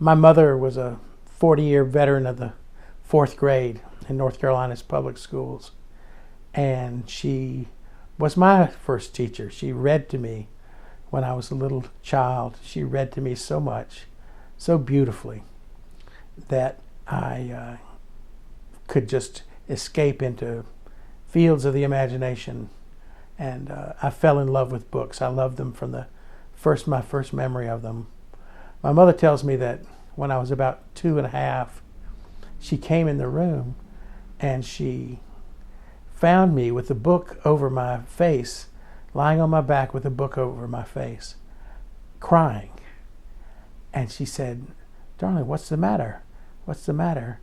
My mother was a 40-year veteran of the 4th grade in North Carolina's public schools. And she was my first teacher. She read to me when I was a little child. She read to me so much, so beautifully, that I could just escape into fields of the imagination. And I fell in love with books. I loved them from my first memory of them. My mother tells me that when I was about 2.5, she came in the room and she found me with a book over my face, lying on my back with a book over my face, crying. And she said, "Darling, what's the matter? What's the matter?"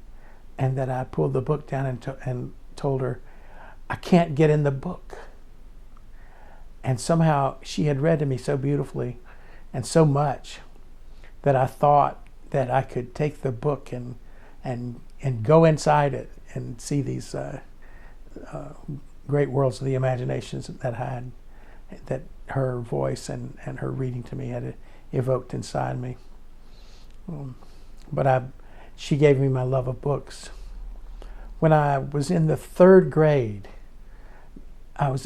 And then I pulled the book down and told her, "I can't get in the book." And somehow she had read to me so beautifully and so much that I thought that I could take the book and go inside it and see these great worlds of the imaginations that her voice and her reading to me had evoked inside me. But she gave me my love of books. When I was in the 3rd grade, I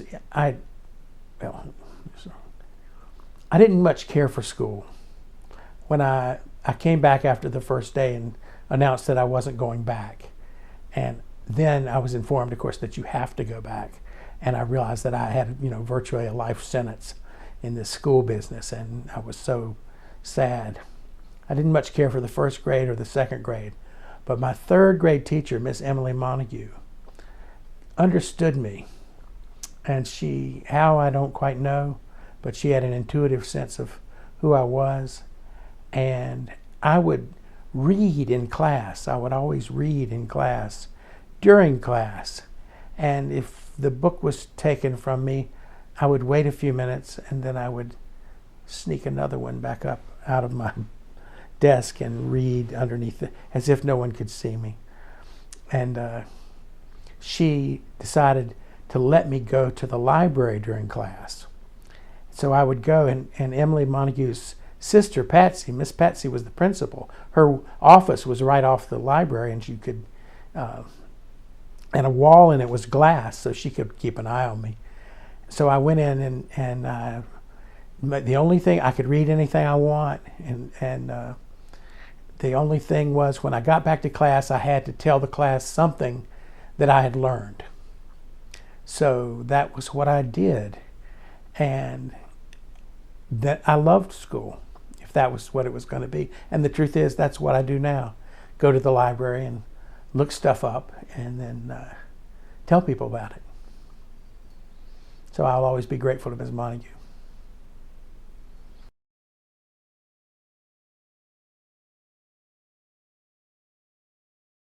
didn't much care for school. When I came back after the first day and announced that I wasn't going back, and then I was informed, of course, that you have to go back, and I realized that I had, virtually a life sentence in this school business, and I was so sad. I didn't much care for the 1st grade or the 2nd grade, but my 3rd grade teacher, Miss Emily Montague, understood me, and how I don't quite know, but she had an intuitive sense of who I was, and I would read in class. I would always read in class, during class, and if the book was taken from me, I would wait a few minutes, and then I would sneak another one back up out of my desk and read underneath it, as if no one could see me. And she decided to let me go to the library during class. So I would go, and Emily Montague's sister, Patsy, Miss Patsy, was the principal. Her office was right off the library, and you could, and a wall in it was glass, so she could keep an eye on me. So I went in, and the only thing, I could read anything I want, and the only thing was, when I got back to class, I had to tell the class something that I had learned. So that was what I did, and that I loved school, if that was what it was going to be. And the truth is, that's what I do now. Go to the library and look stuff up, and then tell people about it. So I'll always be grateful to Ms. Montague.